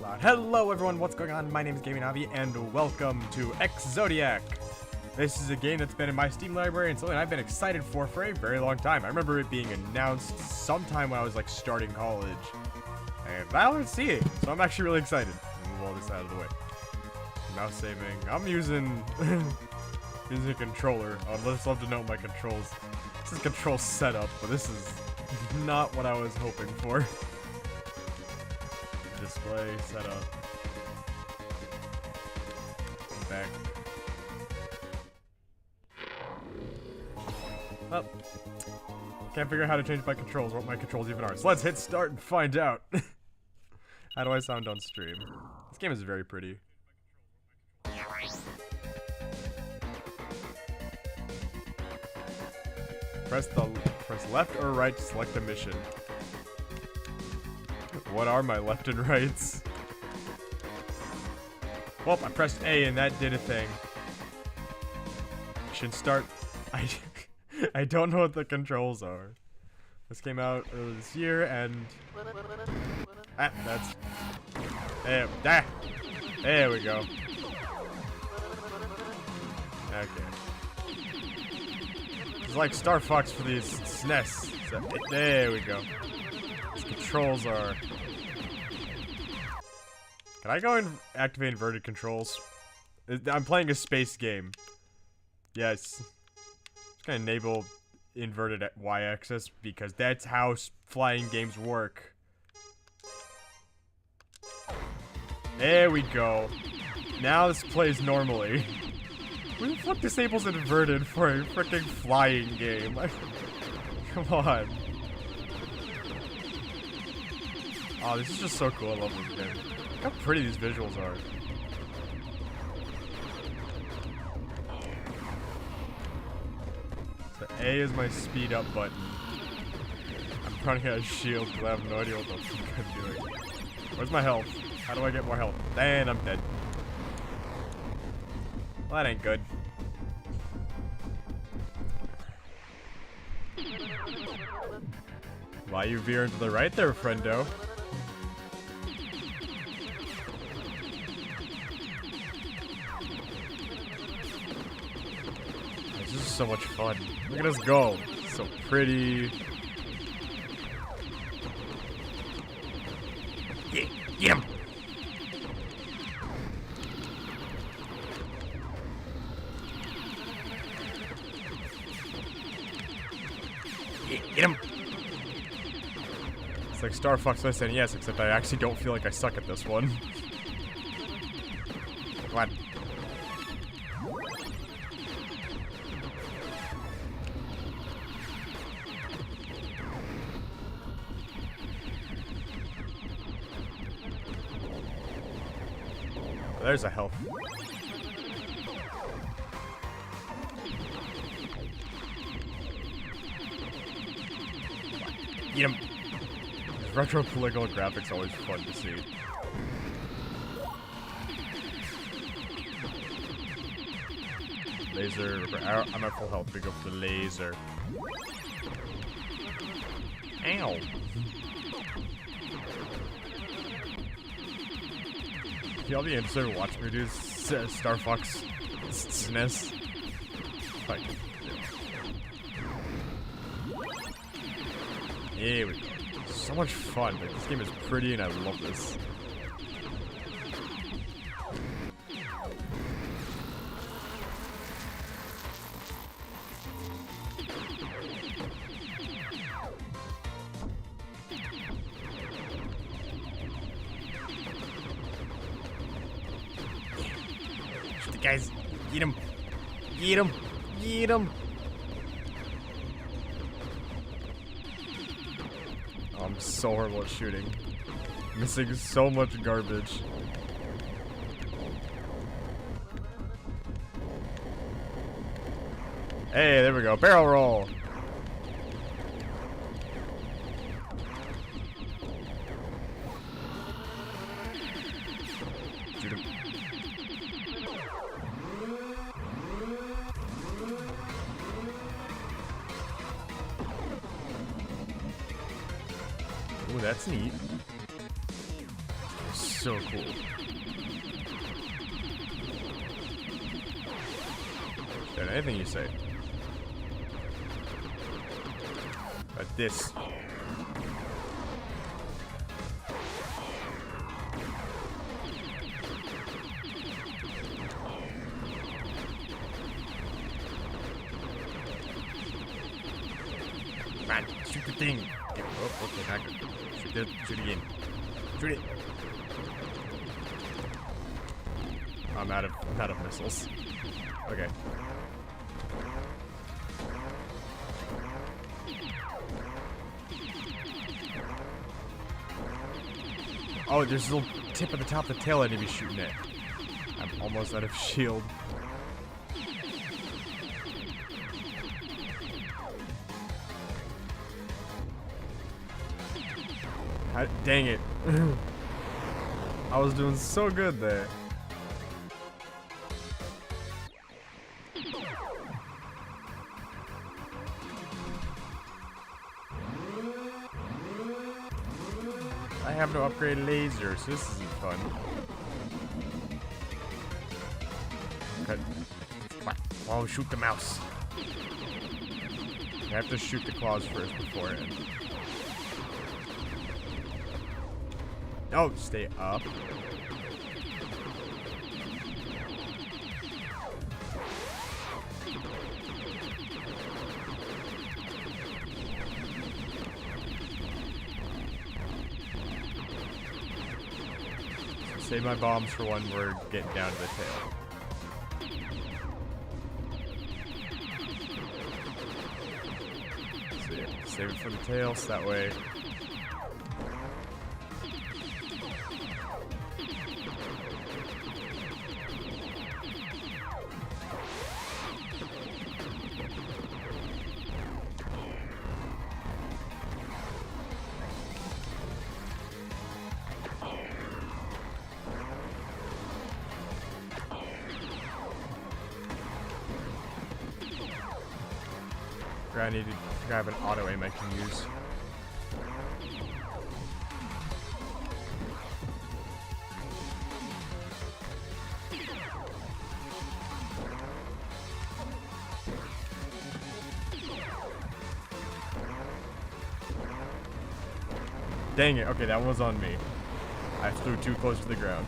loud. Hello everyone, what's going on? My name is GamingNavi and welcome to Ex-Zodiac. This is a game that's been in my Steam library and something I've been excited for a very long time. I remember it being announced sometime when I was like starting college. And now let's see it. So I'm actually really excited. Move all this out of the way. Mouse saving. I'm using a controller. I'd just love to know my controls. This is control setup, but this is not what I was hoping for. Display setup. Back. Well, can't figure out how to change my controls, or what my controls even are. So let's hit start and find out. How do I sound on stream? This game is very pretty. Press left or right to select a mission. What are my left and rights? Well, I pressed A and that did a thing. Mission start. I don't know what the controls are. This came out earlier this year and that's there we go. Okay. It's like Star Fox for these SNES. So, there we go. These controls are... Can I go and activate inverted controls? I'm playing a space game. Yes. Just gonna enable inverted y-axis because that's how flying games work. There we go. Now this plays normally. Who the fuck disables inverted for a freaking flying game? Come on. Oh, this is just so cool. I love this game. Look how pretty these visuals are. So A is my speed up button. I'm running out of shield because I have no idea what the fuck I'm doing. Where's my health? How do I get more health? And I'm dead. Well, that ain't good. Why you veering to the right there, friendo? This is so much fun. Look at us go. It's so pretty. Yeah, get him! Yeah, get him! It's like Star Fox Less NES, except I actually don't feel like I suck at this one. Come on. There's a health. Get him. Retro polygonal graphics are always fun to see. Laser. I'm at full health. We go for the laser. Ow. Y'all be interested in watching me do Star Fox SNES? Fuck. Here we go. So much fun. Like, this game is pretty and I love this. Guys, eat him. Eat him. Eat him. Oh, I'm so horrible at shooting. Missing so much garbage. Hey, there we go. Barrel roll. Shoot him. Ooh, that's neat. so cool. Dude, anything you say. But this. Man, shoot the thing. Oh, okay, not good. Shoot again. Shoot it. I'm out of missiles. Okay. Oh, there's a little tip at the top of the tail I need to be shooting at. I'm almost out of shield. Dang it. I was doing so good there. I have no upgraded lasers, so this isn't fun. Cut. Oh, shoot the mouse. I have to shoot the claws first before it. Oh, stay up. Save my bombs for when we're getting down to the tail. So yeah, save it for the tail, so that way. I need to grab an auto aim I can use. Dang it, okay, that was on me. I flew too close to the ground.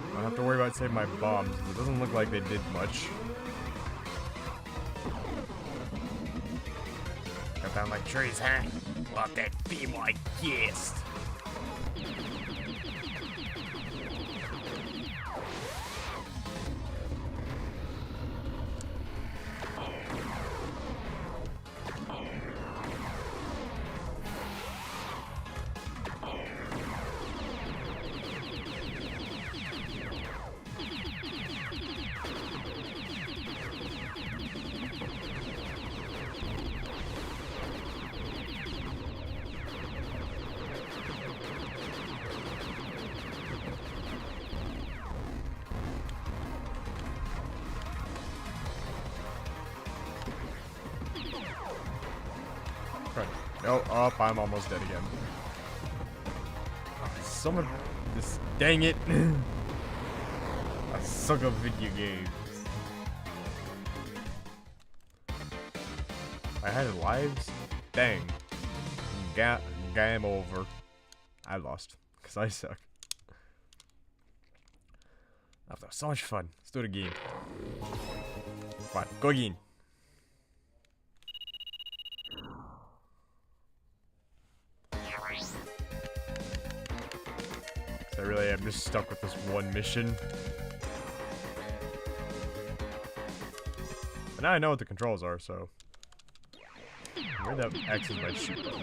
I don't have to worry about saving my bombs, because it doesn't look like they did much. Cut down like trees, huh? Let that be my guest. Oh, up, I'm almost dead again. Someone, this, dang it. I suck at video games. I had lives? Dang. Game over. I lost, because I suck. That was so much fun. Let's do it again. Come on, go again. I really am just stuck with this one mission. But now I know what the controls are, so. Where the X is my shoot button?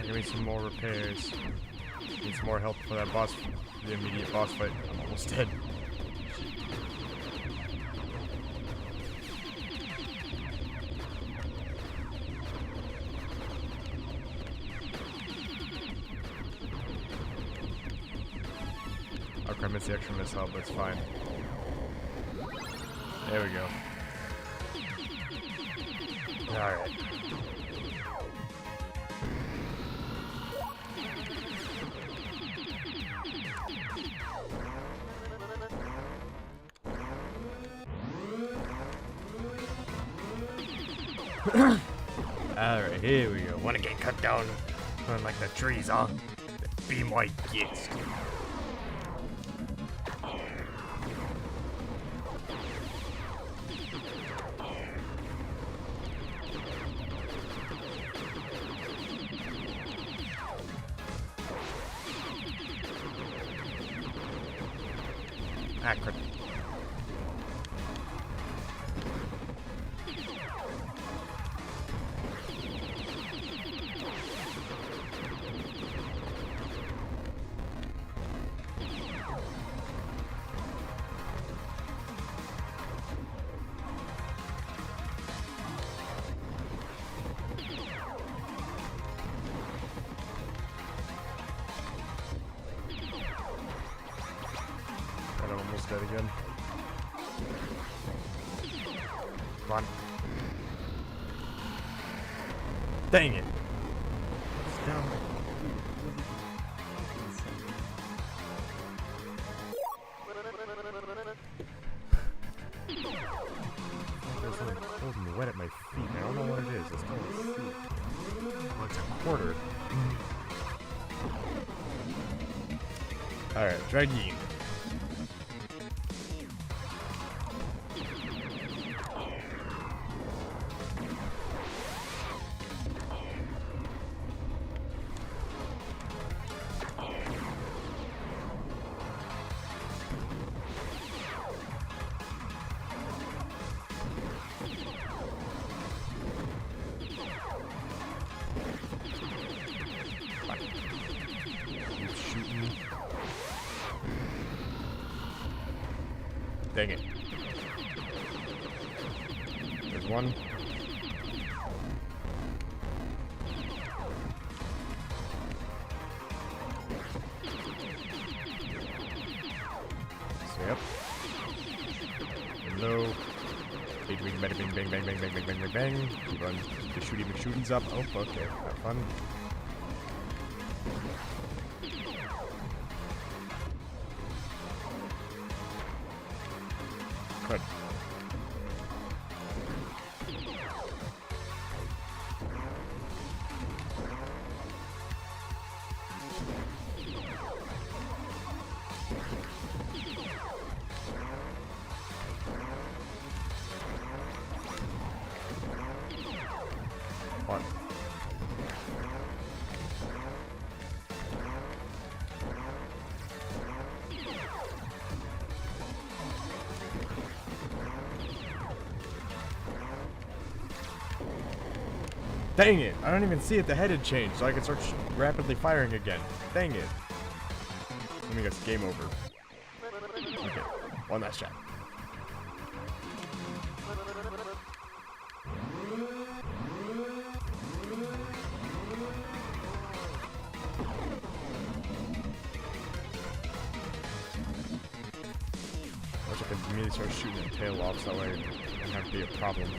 Give me some more repairs. Need some more help for that boss, the immediate boss fight. I'm almost dead. Okay, I missed the extra missile, but it's fine. There we go. Alright. Alright, here we go. Wanna get cut down on like the trees, huh? Be my guest. Ah, crap. I'm almost dead again. Come on. Dang it. It's down. There's something holding me wet at my feet. I don't know what it is. It's called a feet. Oh, it's a quarter. Alright, Dragoon. Dang it. There's one. So, yep. Hello. Bang, bang, bang, bang, bang, bang, bang, bang, bang, bang, bang. Keep on the shooty McShootings up. Oh, okay. Have fun. Good. What? Dang it! I don't even see it. The head had changed, so I can start rapidly firing again. Dang it! Let me guess. Game over. Okay. One last shot. I wish I could immediately start shooting the tail off so that way it doesn't have to be a problem.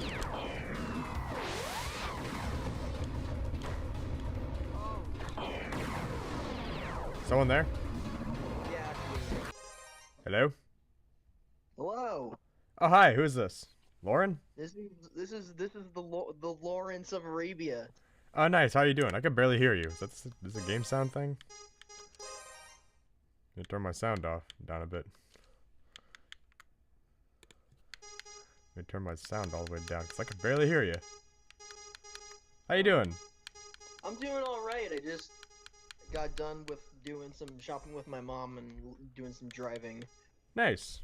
Someone there? Yeah. Hello? Hello. Oh, hi. Who is this? Lauren? This is the Lawrence of Arabia. Oh, nice. How you doing? I can barely hear you. Is this a game sound thing? I'm gonna turn my sound off down a bit. Let me turn my sound all the way down because I can barely hear you. How you doing? I'm doing all right. I just got done with doing some shopping with my mom and doing some driving. Nice.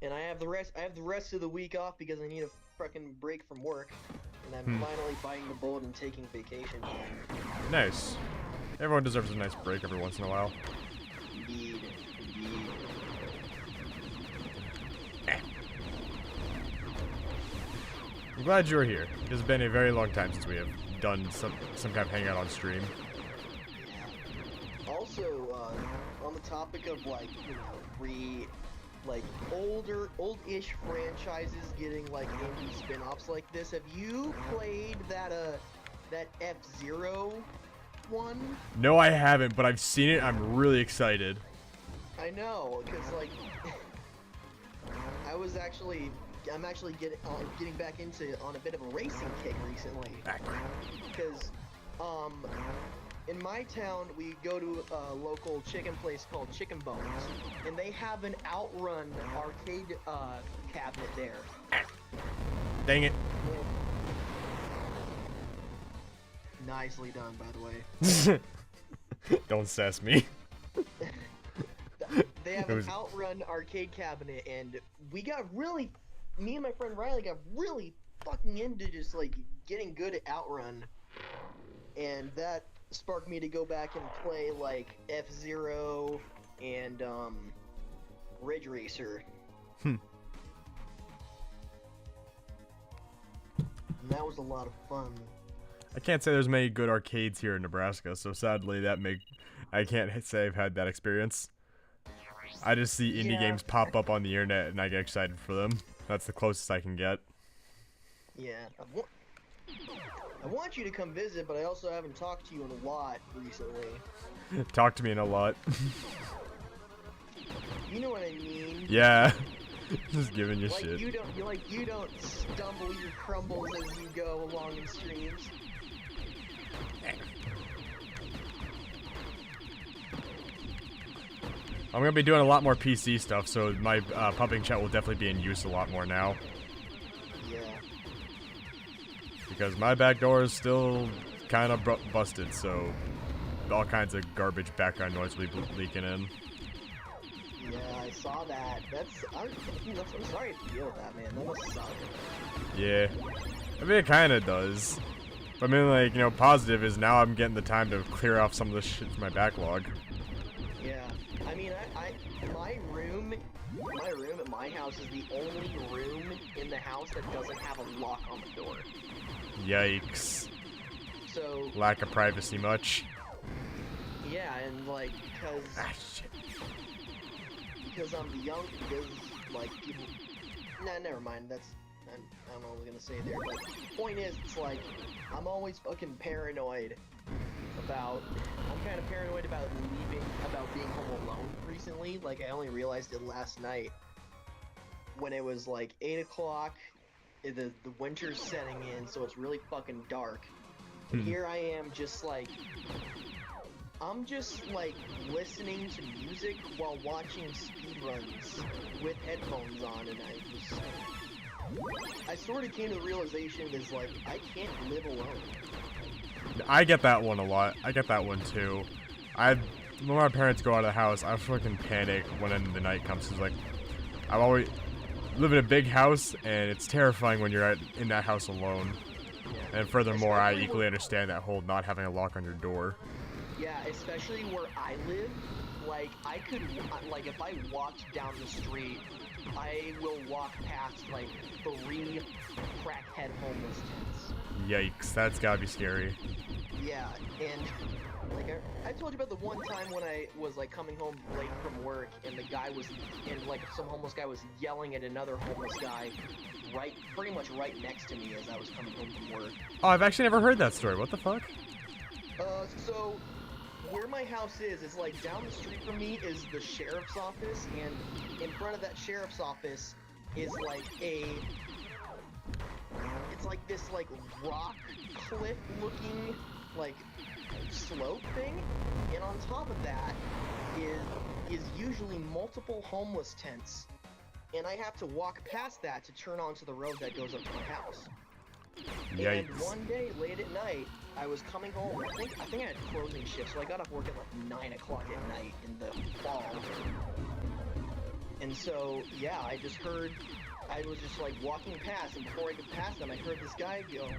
And I have the rest of the week off because I need a fucking break from work. And I'm finally biting the bullet and taking vacation time. Nice. Everyone deserves a nice break every once in a while. Indeed. I'm glad you're here. It's been a very long time since we have done some kind of hangout on stream. Yeah. Also, on the topic of like, old-ish franchises getting like indie spin-offs like this, have you played that F-Zero one? No, I haven't, but I've seen it. I'm really excited. I know, cause like, I'm actually getting back on a bit of a racing kick recently. Because, in my town, we go to a local chicken place called Chicken Bones, and they have an Outrun arcade cabinet there. Dang it. Nicely done, by the way. Don't sass me. They have an Outrun arcade cabinet, and me and my friend Riley got really fucking into just like getting good at Outrun, and that sparked me to go back and play like F-Zero and Ridge Racer. And that was a lot of fun. I can't say there's many good arcades here in Nebraska, so sadly I can't say I've had that experience. I just see indie games pop up on the internet and I get excited for them. That's the closest I can get. Yeah, I want you to come visit, but I also haven't talked to you in a lot recently. Talk to me in a lot. You know what I mean? Yeah. Just giving you shit. You don't stumble your crumbles as you go along in streams. I'm gonna be doing a lot more PC stuff, so my pumping chat will definitely be in use a lot more now. Yeah. Because my back door is still kind of busted, so all kinds of garbage background noise will be leaking in. Yeah, I saw that. I'm sorry to deal with that, man. That must suck. Yeah. I mean, it kind of does. But I mean, like, you know, positive is now I'm getting the time to clear off some of this shit from my backlog. Yeah. I mean, my room at my house is the only room in the house that doesn't have a lock on the door. Yikes. So... Lack of privacy much? Yeah, and like, shit. Because like, people... Nah, never mind, I don't know what I was gonna say there, but the point is, it's like, I'm always fucking paranoid I'm kind of paranoid about being home alone recently. Like, I only realized it last night when it was like 8 o'clock, the winter's setting in, so it's really fucking dark. And here I am I'm just like listening to music while watching speedruns with headphones on, and I sort of came to the realization is like, I can't live alone. I get that one a lot. I get that one too. When my parents go out of the house, I fucking panic when the night comes. Cause like, I've always live in a big house, and it's terrifying when you're in that house alone. Yeah. And furthermore, I equally understand that whole not having a lock on your door. Yeah, especially where I live. like, I could, like, if I walked down the street, I will walk past, like, 3 crackhead homeless tents. Yikes, that's gotta be scary. Yeah, and, like, I told you about the one time when I was, like, coming home late from work, and the guy was, and, like, some homeless guy was yelling at another homeless guy pretty much right next to me as I was coming home from work. Oh, I've actually never heard that story. What the fuck? So, where my house is, it's like down the street from me is the sheriff's office, and in front of that sheriff's office is like it's like this like rock cliff looking like slope thing, and on top of that is usually multiple homeless tents, and I have to walk past that to turn onto the road that goes up to my house. Yikes. And one day, late at night, I was coming home. I think I had closing shift, so I got off work at like 9 o'clock at night in the fall. And so, yeah, I was just like walking past, and before I could pass them, I heard this guy go,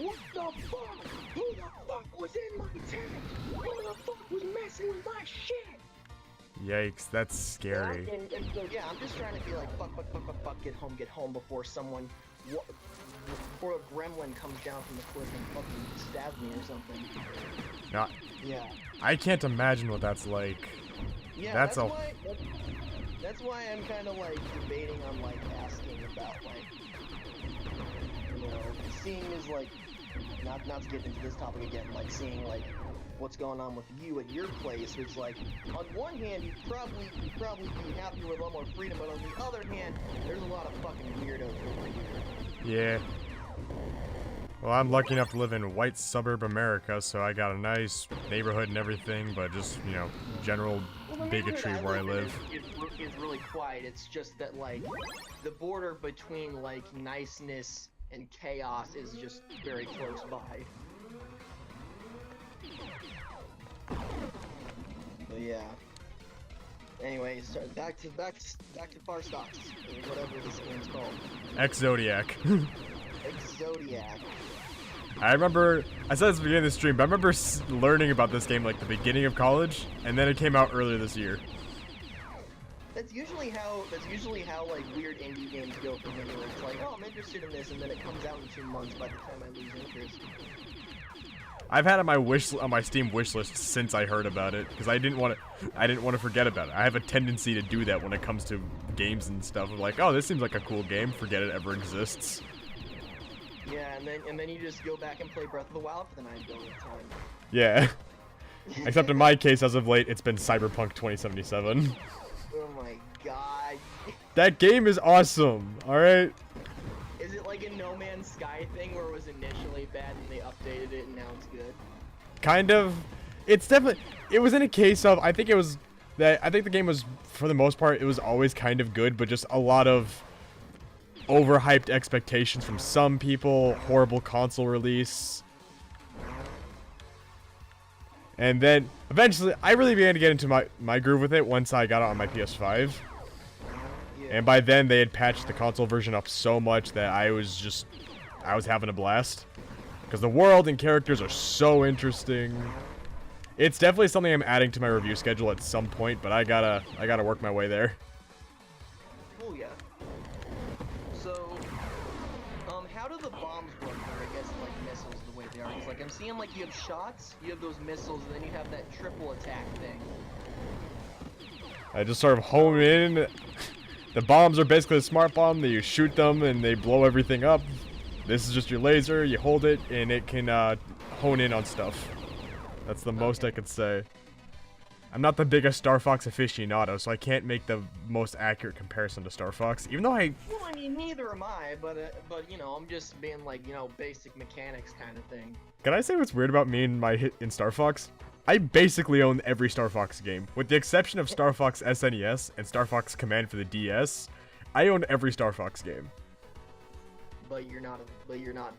"What the fuck? Who the fuck was in my tent? Who the fuck was messing with my shit?" Yikes, that's scary. Yeah, and so, yeah, I'm just trying to be like, fuck, get home before someone, before a gremlin comes down from the cliff and fucking stabs me or something. No, Yeah. I can't imagine what that's like. Yeah, that's that's why I'm kind of like debating on like asking about like, you know, seeing is like, not to get into this topic again, like seeing like what's going on with you at your place. It's like, on one hand, you'd probably be happy with a lot more freedom, but on the other hand, there's a lot of fucking weirdos over here. Yeah. Well, I'm lucky enough to live in white suburb America, so I got a nice neighborhood and everything, but just, you know, general bigotry where I live. It's really quiet. It's just that, like, the border between, like, niceness and chaos is just very close by. But yeah. Anyway, so back to Far Stocks, or whatever this game's called. Ex-Zodiac. Ex-Zodiac. I remember, I said this at the beginning of the stream, but I remember learning about this game like the beginning of college, and then it came out earlier this year. That's usually how like weird indie games go for me, where it's like, oh, I'm interested in this, and then it comes out in 2 months by the time I lose interest. I've had it on my Steam wish list since I heard about it, because I didn't want to forget about it. I have a tendency to do that when it comes to games and stuff. I'm like, oh, this seems like a cool game, forget it ever exists. Yeah, and then you just go back and play Breath of the Wild for the 9 billionth time. Yeah. Except in my case, as of late, it's been Cyberpunk 2077. Oh my god. That game is awesome, alright? Is it like a No Man's Sky thing where it was initially bad and they updated it and now it's good? Kind of. It's definitely, it was in a case of, I think the game was, for the most part, it was always kind of good, but just a lot of overhyped expectations from some people, horrible console release. And then, eventually, I really began to get into my groove with it once I got it on my PS5. Yeah. And by then, they had patched the console version up so much that I was having a blast. Because the world and characters are so interesting. It's definitely something I'm adding to my review schedule at some point, but I gotta work my way there. Oh yeah. So, how do the bombs work, or I guess like missiles the way they are? Because like I'm seeing like you have shots, you have those missiles, and then you have that triple attack thing. I just sort of hone in. The bombs are basically a smart bomb that you shoot them and they blow everything up. This is just your laser, you hold it, and it can hone in on stuff. That's the most I could say. I'm not the biggest Star Fox aficionado, so I can't make the most accurate comparison to Star Fox, even though I... Well, I mean, neither am I, but you know, I'm just being like, you know, basic mechanics kind of thing. Can I say what's weird about me and my hit in Star Fox? I basically own every Star Fox game. With the exception of Star Fox SNES and Star Fox Command for the DS, I own every Star Fox game. But you're not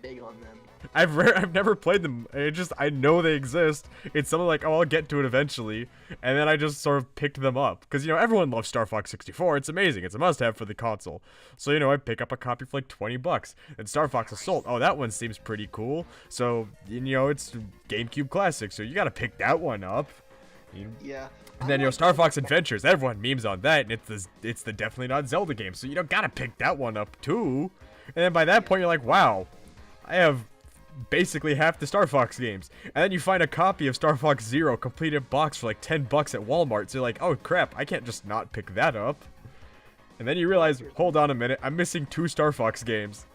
big on them. I've never played them. I know they exist. It's something like, oh, I'll get to it eventually, and then I just sort of picked them up because, you know, everyone loves Star Fox 64. It's amazing. It's a must-have for the console. So, you know, I pick up a copy for like $20. And Star Fox Assault. Oh, that one seems pretty cool. So, you know, it's GameCube classic. So you gotta pick that one up. Yeah. And then, Star Fox Adventures, everyone memes on that, and it's the definitely not Zelda game, so you don't gotta pick that one up too. And then by that point, you're like, wow, I have basically half the Star Fox games. And then you find a copy of Star Fox Zero completed box for like 10 bucks at Walmart, so you're like, oh crap, I can't just not pick that up. And then you realize, hold on a minute, I'm missing 2 Star Fox games.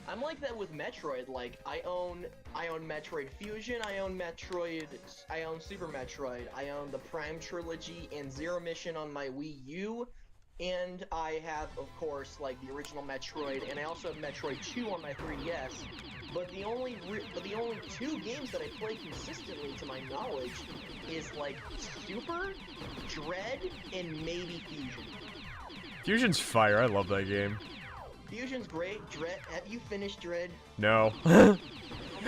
I'm like that with Metroid. Like I own Metroid Fusion, I own Super Metroid, I own the Prime Trilogy and Zero Mission on my Wii U, and I have, of course, like the original Metroid, and I also have Metroid 2 on my 3DS. But the only 2 games that I play consistently, to my knowledge, is like Super, Dread, and maybe Fusion. Fusion's fire, I love that game. Fusion's great. Dread, have you finished Dread? No.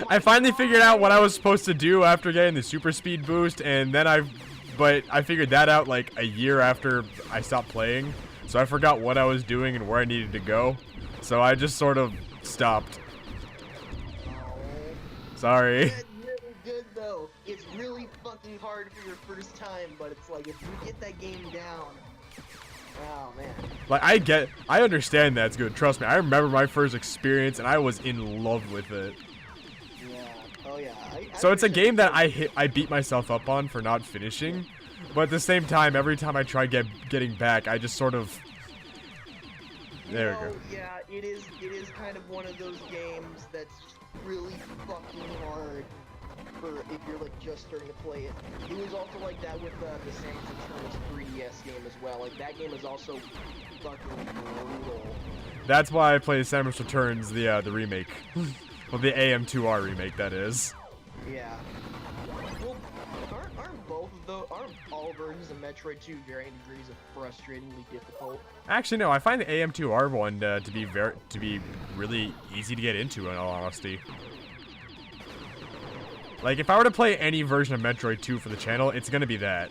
I finally figured out what I was supposed to do after getting the super speed boost, and then but I figured that out like a year after I stopped playing, so I forgot what I was doing and where I needed to go, so I just sort of stopped. Sorry. It's really good though. It's really fucking hard for your first time, but it's like if you get that game down. Oh man. Like I understand that's good. Trust me. I remember my first experience and I was in love with it. Yeah. Oh yeah. So it's a game that I beat myself up on for not finishing, but at the same time, every time I try getting back, I just sort of. There we go. Yeah, it is kind of one of those games that's really fucking hard for if you're like just starting to play it. It was also like that with the Samus Returns 3DS game as well. Like that game is also fucking brutal. That's why I play Samus Returns, the remake. Well, the AM2R remake, that is. Yeah. Well, aren't all versions of Metroid 2 varying degrees of frustratingly difficult? Actually, no. I find the AM2R one to be really easy to get into, in all honesty. Like, if I were to play any version of Metroid 2 for the channel, it's gonna be that.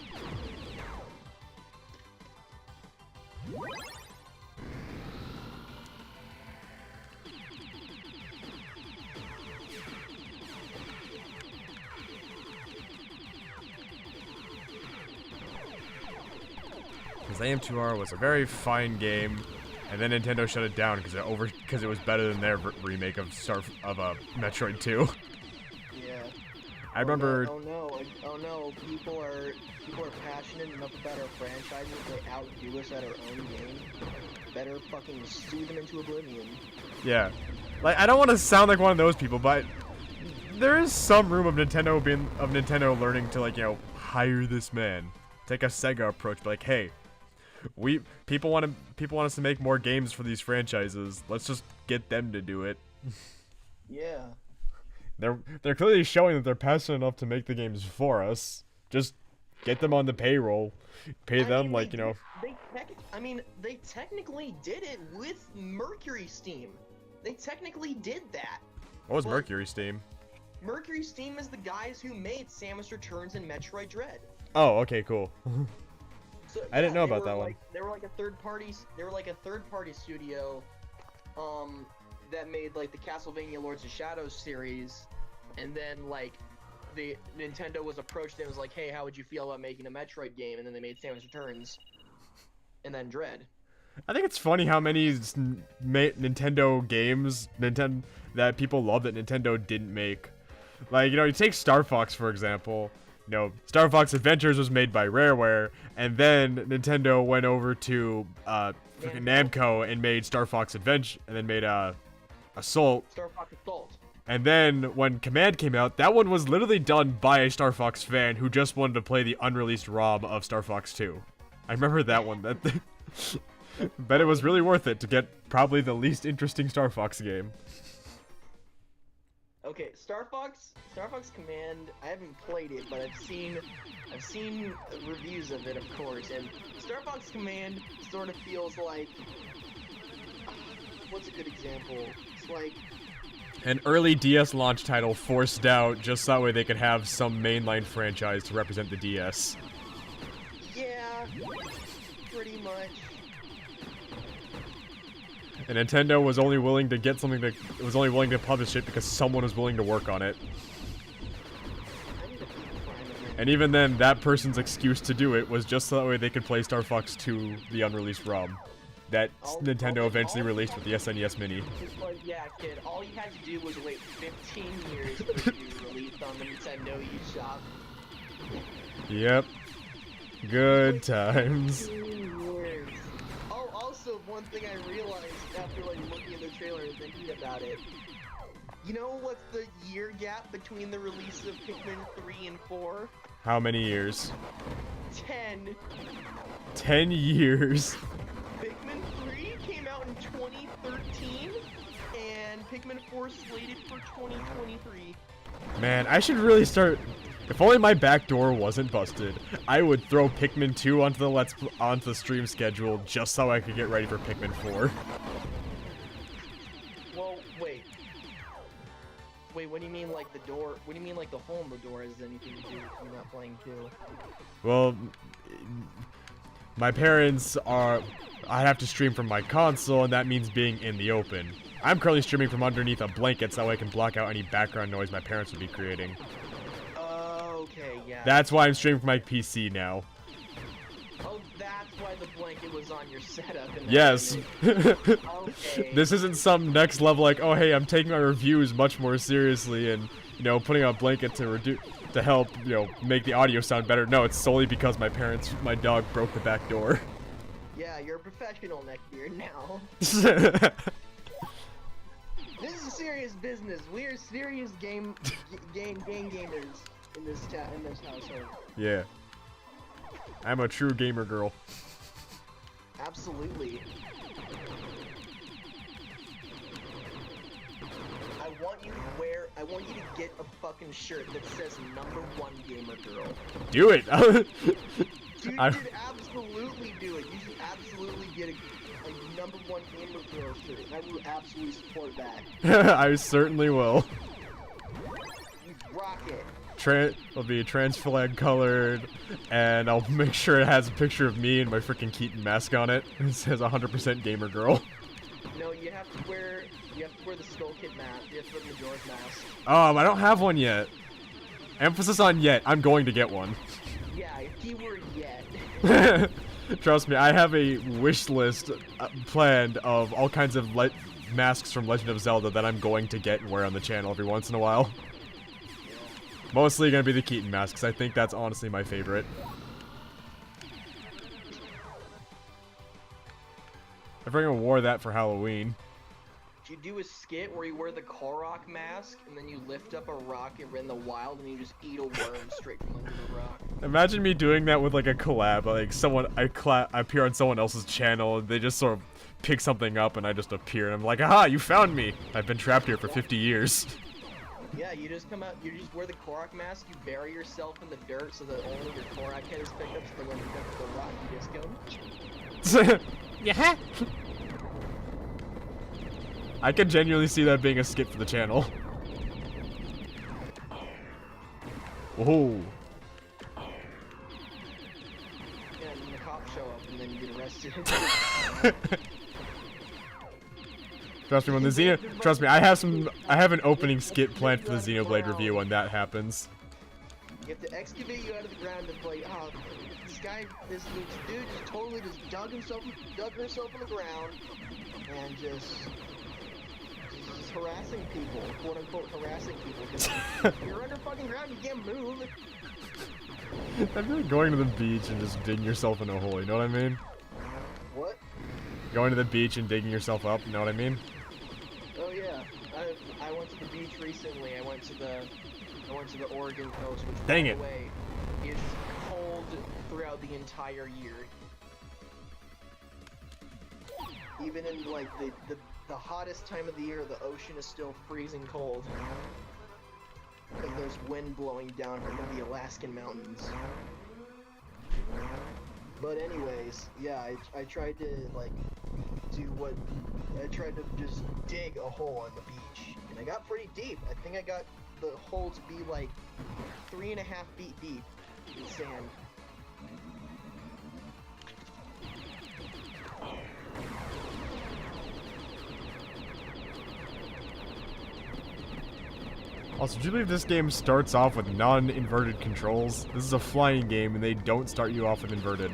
Because AM2R was a very fine game, and then Nintendo shut it down because it was better than their remake of Metroid 2. Yeah. I remember. Oh no! People are passionate enough about our franchises. They outdo us at our own game. Better fucking sue them into oblivion. Yeah, like I don't want to sound like one of those people, but there is some room of Nintendo learning to, like, hire this man, take a Sega approach, be like, hey, people want us to make more games for these franchises. Let's just get them to do it. Yeah. They're clearly showing that they're passionate enough to make the games for us. Just get them on the payroll, pay them like. They technically did it with Mercury Steam. They technically did that. What was Mercury Steam? Mercury Steam is the guys who made Samus Returns and Metroid Dread. Oh, okay, cool. So, I didn't know about that one. They were like a third party studio, that made like the Castlevania Lords of Shadows series, and then like the Nintendo was approached and was like, hey, how would you feel about making a Metroid game? And then they made Samus Returns, and then Dread. I think it's funny how many Nintendo games that people love that Nintendo didn't make. Like, you take Star Fox for example. Star Fox Adventures was made by Rareware, and then Nintendo went over to freaking Namco and made Star Fox Adventure, and then made Assault. Star Fox Assault. And then when Command came out, that one was literally done by a Star Fox fan who just wanted to play the unreleased ROM of Star Fox 2. I remember that one. Bet it was really worth it to get probably the least interesting Star Fox game. Okay, Star Fox Command, I haven't played it, but I've seen reviews of it, of course, and Star Fox Command sort of feels like, what's a good example? It's like an early DS launch title forced out just that way they could have some mainline franchise to represent the DS. Yeah, pretty much. And Nintendo was only willing to publish it because someone was willing to work on it. I need to beat Prime And even then, that person's excuse to do it was just so that way they could play Star Fox 2, the unreleased ROM. That Nintendo eventually released with the SNES Mini. But yeah, kid, all you had to do was wait 15 years for it to be released on the Nintendo eShop. Yep. Good times. 15 years. Oh, also, one thing I realized after like looking at the trailer and thinking about it, you know what's the year gap between the release of Pikmin 3 and 4? How many years? 10. 10 years. Pikmin 3 came out in 2013, and Pikmin 4 slated for 2023. Man, I should really start. If only my back door wasn't busted, I would throw Pikmin 2 onto the stream schedule just so I could get ready for Pikmin 4. Well, wait. Wait, what do you mean like the door? What do you mean like the hole in the door has anything to do with you not playing 2? Well, my parents are. I'd have to stream from my console, and that means being in the open. I'm currently streaming from underneath a blanket so I can block out any background noise my parents would be creating. Okay, yeah. That's why I'm streaming from my PC now. Oh, that's why the blanket was on your setup. And Yes. Okay. This isn't some next level like, oh hey, I'm taking my reviews much more seriously and, you know, putting on a blanket to help, you know, make the audio sound better. No, it's solely because my dog broke the back door. Yeah, you're a professional, Neckbeard, now. This is serious business. We're serious gamers in this household. Yeah. I'm a true gamer girl. Absolutely. I want you to get a fucking shirt that says #1 gamer girl. Do it. Dude, you should absolutely do it. You should absolutely get a #1 gamer girl shirt. I will absolutely support that. I certainly will. You rock it. It'll be trans flag colored, and I'll make sure it has a picture of me and my freaking Keaton mask on it. It says 100% gamer girl. No, you have to wear the Skull Kid mask. You have to wear the Majora's mask. I don't have one yet. Emphasis on yet. I'm going to get one. Yeah, keyword yet. Trust me, I have a wish list planned of all kinds of masks from Legend of Zelda that I'm going to get and wear on the channel every once in a while. Mostly gonna be the Keaton mask, because I think that's honestly my favorite. I freaking wore that for Halloween. You do a skit where you wear the Korok mask, and then you lift up a rock in the wild, and you just eat a worm straight from under the rock. Imagine me doing that with like a collab, like I appear on someone else's channel, and they just sort of pick something up, and I just appear, and I'm like, aha, you found me! I've been trapped here for 50 years. Yeah, you just come out, you just wear the Korok mask, you bury yourself in the dirt so that only your Korok head is picked up, so that when you pick up the rock, you just go... Yeah. I can genuinely see that being a skit for the channel. Whoa. Yeah, and then the cops show up, and then you get arrested. Trust me, when the trust me, I have an opening skit planned for the Xenoblade review when that happens. You have to excavate you out of the ground and play, oh, this dude just totally just dug herself in the ground, and just harassing people, quote unquote harassing people, because you're under fucking ground, you can't move. I feel like going to the beach and just digging yourself in a hole, you know what I mean? What? Going to the beach and digging yourself up, you know what I mean? Oh yeah, I went to the beach recently. I went to the Oregon coast, which by the way is cold throughout the entire year. Even in like the hottest time of the year, the ocean is still freezing cold. Because there's wind blowing down from the Alaskan mountains. But anyways, yeah, I tried to like I tried to just dig a hole on the beach, and I got pretty deep. I think I got the hole to be like 3.5 feet deep in sand. Also, do you believe this game starts off with non-inverted controls? This is a flying game, and they don't start you off with inverted.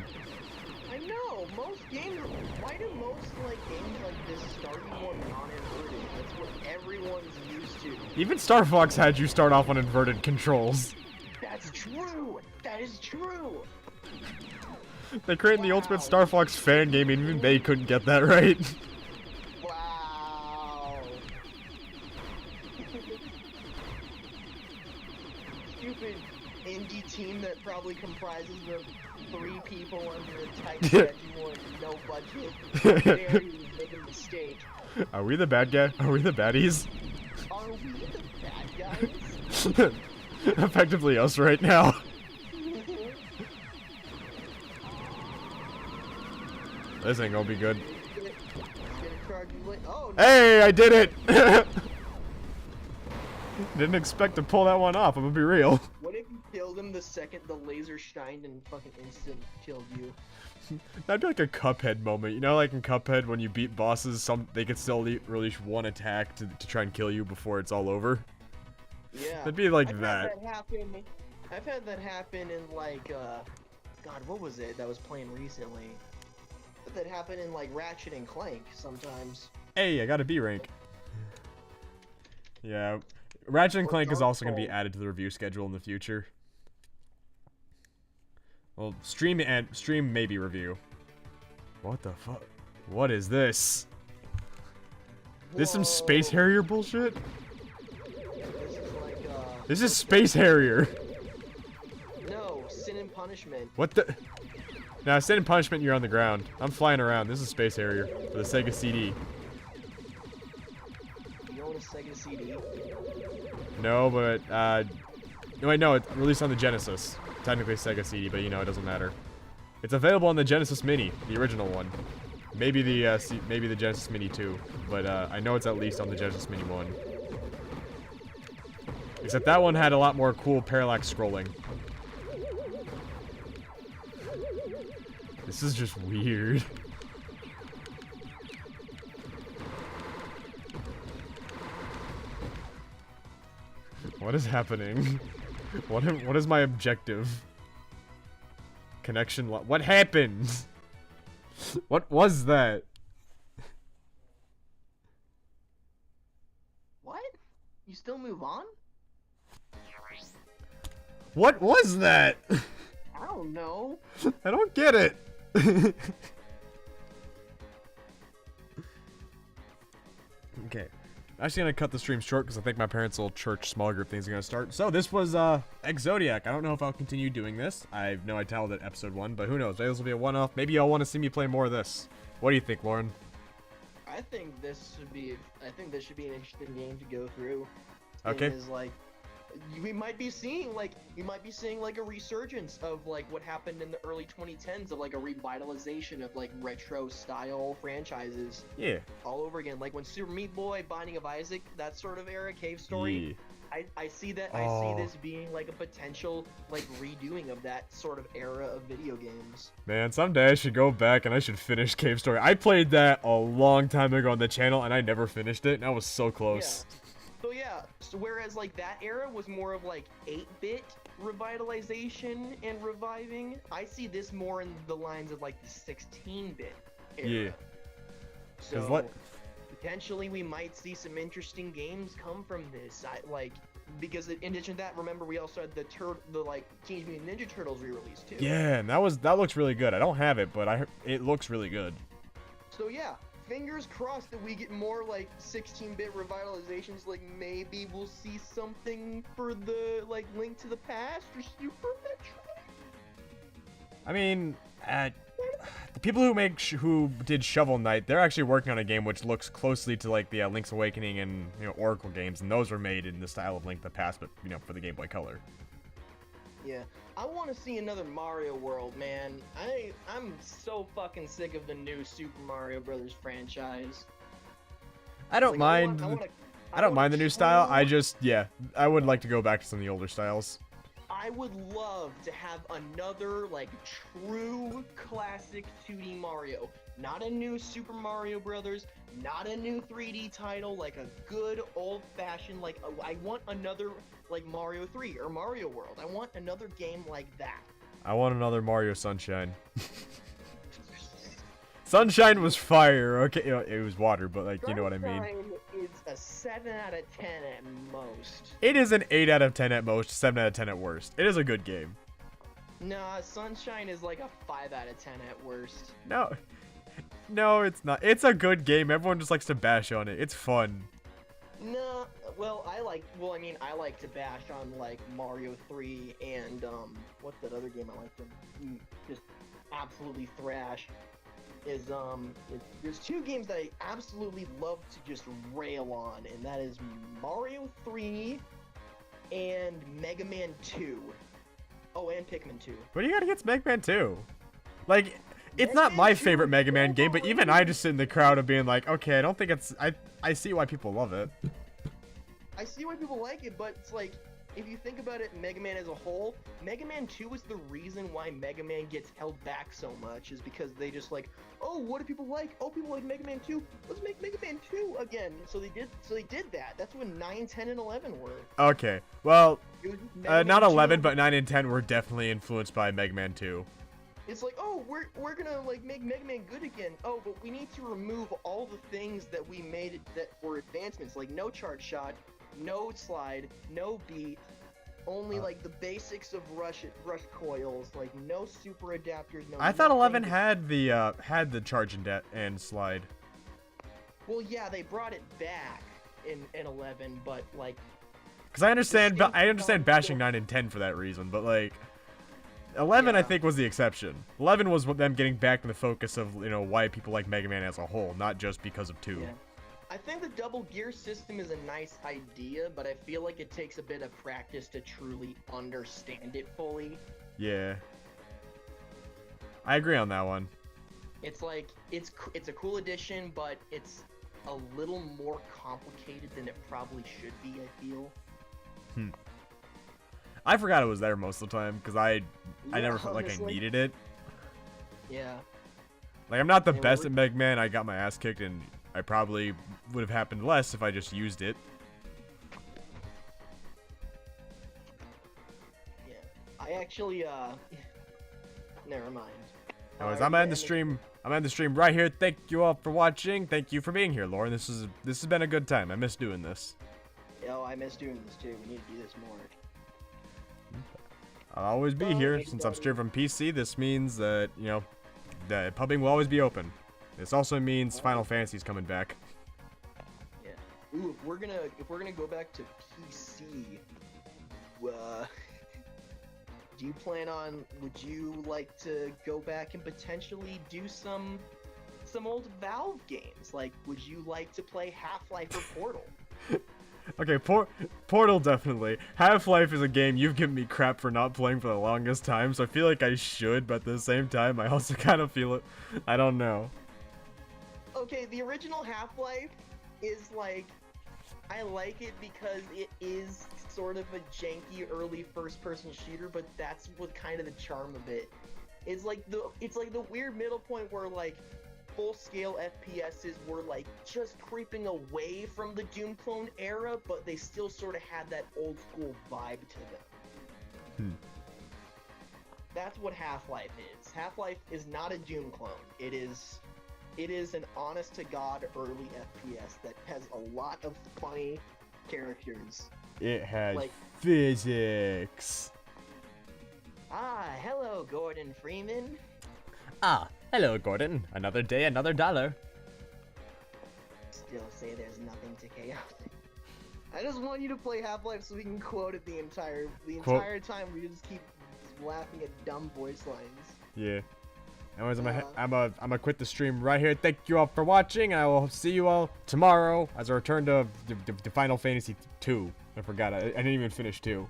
I know, most games, why do most, like, games like this start you on non-inverted? That's what everyone's used to. Even Star Fox had you start off on inverted controls. That's true! That is true! They created the ultimate Star Fox fan game, and even they couldn't get that right. Wow! Stupid indie team that probably comprises of 3 people under a tight schedule and no budget. They're making a mistake. Are we the bad guy? Are we the baddies? Are we the bad guys? Effectively us right now. This ain't gonna be good. Oh, no. Hey, I did it! Didn't expect to pull that one off, I'm gonna be real. What if you killed him the second the laser shined and fucking instant killed you? That'd be like a Cuphead moment. You know, like in Cuphead, when you beat bosses, they can still release one attack to try and kill you before it's all over. Yeah. It'd be like I've that. I've had that happen in like, God, what was it that was playing recently? That happened in like Ratchet and Clank sometimes. Hey, I got a B rank. Yeah. Ratchet and Clank is also going to be added to the review schedule in the future. Well, stream maybe review. What the fuck? What is this? This some Space Harrier bullshit? This is like, This is Space Harrier. No, Sin and Punishment. What the? Now, Sin and Punishment, you're on the ground. I'm flying around. This is Space Harrier for the Sega CD. You own a Sega CD? No, but, no, wait, no, it's released on the Genesis. Technically Sega CD, but, you know, it doesn't matter. It's available on the Genesis Mini, the original one. Maybe the Genesis Mini 2, but, I know it's at least on the Genesis Mini 1. Except that one had a lot more cool parallax scrolling. This is just weird. What is happening? What is my objective? Connection what happened? What was that? What? You still move on? What was that? I don't know. I don't get it. Okay. I'm actually gonna cut the stream short because I think my parents' little church small group things are gonna start. So this was Ex-Zodiac. I don't know if I'll continue doing this. I have no idea that episode 1, but who knows? Maybe this will be a one-off. Maybe y'all want to see me play more of this. What do you think, Lauren? I think this should be an interesting game to go through. Okay. Is like we might be seeing like a resurgence of like what happened in the early 2010s of like a revitalization of like retro style franchises. Yeah. All over again, like when Super Meat Boy, Binding of Isaac, that sort of era, Cave Story. Yeah. I see that. I see this being like a potential like redoing of that sort of era of video games. Man, someday I should go back and I should finish Cave Story. I played that a long time ago on the channel and I never finished it, and I was so close. Yeah. So yeah, so whereas like that era was more of like 8-bit revitalization and reviving, I see this more in the lines of like the 16-bit era. Yeah. So what? Potentially we might see some interesting games come from this. Because in addition to that, remember we also had the like Teenage Mutant Ninja Turtles re-release too. Yeah, and that looks really good. I don't have it, but it looks really good. So yeah, fingers crossed that we get more like 16-bit revitalizations. Like maybe we'll see something for the like Link to the Past or Super Metroid. I mean, the people who did Shovel Knight, they're actually working on a game which looks closely to like the Link's Awakening and Oracle games, and those were made in the style of Link to the Past, but for the Game Boy Color. Yeah, I want to see another Mario World, man. I'm so fucking sick of the new Super Mario Brothers franchise. I don't mind. I don't mind the new style. I would like to go back to some of the older styles. I would love to have another like true classic 2D Mario. Not a new Super Mario Brothers, not a new 3D title, like a good old-fashioned, like, I want another, like, Mario 3 or Mario World. I want another game like that. I want another Mario Sunshine. Sunshine was fire, okay, you know, it was water, but like, you know what I mean. Sunshine is a 7 out of 10 at most. It is an 8 out of 10 at most, 7 out of 10 at worst. It is a good game. Nah, Sunshine is like a 5 out of 10 at worst. No, it's not. It's a good game. Everyone just likes to bash on it. It's fun. No, well, I like to bash on, like, Mario 3 and, what's that other game I like to just absolutely thrash? There's two games that I absolutely love to just rail on, and that is Mario 3 and Mega Man 2. Oh, and Pikmin 2. What do you got against Mega Man 2? Like, it's Mega not Man my 2 favorite is Mega Man game, but even I overrated. just sit in the crowd of being like, okay, I don't think it's... I see why people love it. I see why people like it, but it's like, if you think about it, Mega Man as a whole, Mega Man 2 is the reason why Mega Man gets held back so much, is because they just like, oh, what do people like? Oh, people like Mega Man 2. Let's make Mega Man 2 again. So they did that. That's when 9, 10, and 11 were. Okay, well, It was just Mega not Man 11, 2. but 9 and 10 were definitely influenced by Mega Man 2. It's like, oh, we're gonna like make Mega Man good again. Oh, but we need to remove all the things that we made that were advancements, like no charge shot, no slide, no beat, only like the basics of rush coils, like no super adapters. No. I thought nothing 11 to- had the charge and slide. Well, yeah, they brought it back in 11, but like. Because I understand Distinct bashing still- 9 and 10 for that reason, but like 11 I Yeah. think was the exception. 11 was them getting back in the focus of, you know, why people like Mega Man as a whole, not just because of 2. Yeah. I think the double gear system is a nice idea, but I feel like it takes a bit of practice to truly understand it fully. Yeah. I agree on that one. It's like it's a cool addition, but it's a little more complicated than it probably should be, I feel. I forgot it was there most of the time because I Yeah, never felt like I honestly. needed it. Yeah. Like, I'm not the Yeah, best we're- at Mega Man. I got my ass kicked, and I probably would have happened less if I just used it. Yeah. I actually never mind. Anyways, Alright, I'm ending yeah, the stream. I'm ending the stream right here. Thank you all for watching. Thank you for being here, Lauren. This has been a good time. I miss doing this. Oh, I miss doing this too. We need to do this more. I'll always be Bye, here since I'm everybody. streaming from PC. This means that, you know, the pubbing will always be open. This also means Final Fantasy's coming back. Yeah. Ooh, if we're gonna go back to PC, do you plan on? Would you like to go back and potentially do some old Valve games? Like, would you like to play Half-Life or Portal? Okay, Portal definitely. Half-Life is a game you've given me crap for not playing for the longest time, so I feel like I should, but at the same time, I also kind of feel it. I don't know. Okay, the original Half-Life is like, I like it because it is sort of a janky early first-person shooter, but that's what kind of the charm of it. It's like the weird middle point where like full-scale FPSs were like just creeping away from the Doom clone era, but they still sort of had that old-school vibe to them. That's what Half-Life is. Half-Life is not a Doom clone. It is an honest-to-God early FPS that has a lot of funny characters. It has Like- physics. Ah, hello, Gordon Freeman. Ah, hello, Gordon. Another day, another dollar. Still say there's nothing to chaos. I just want you to play Half-Life so we can quote it the entire time. We just keep laughing at dumb voice lines. Yeah. Anyways, I'm gonna quit the stream right here. Thank you all for watching, and I will see you all tomorrow as I return to Final Fantasy 2. I forgot. I didn't even finish 2.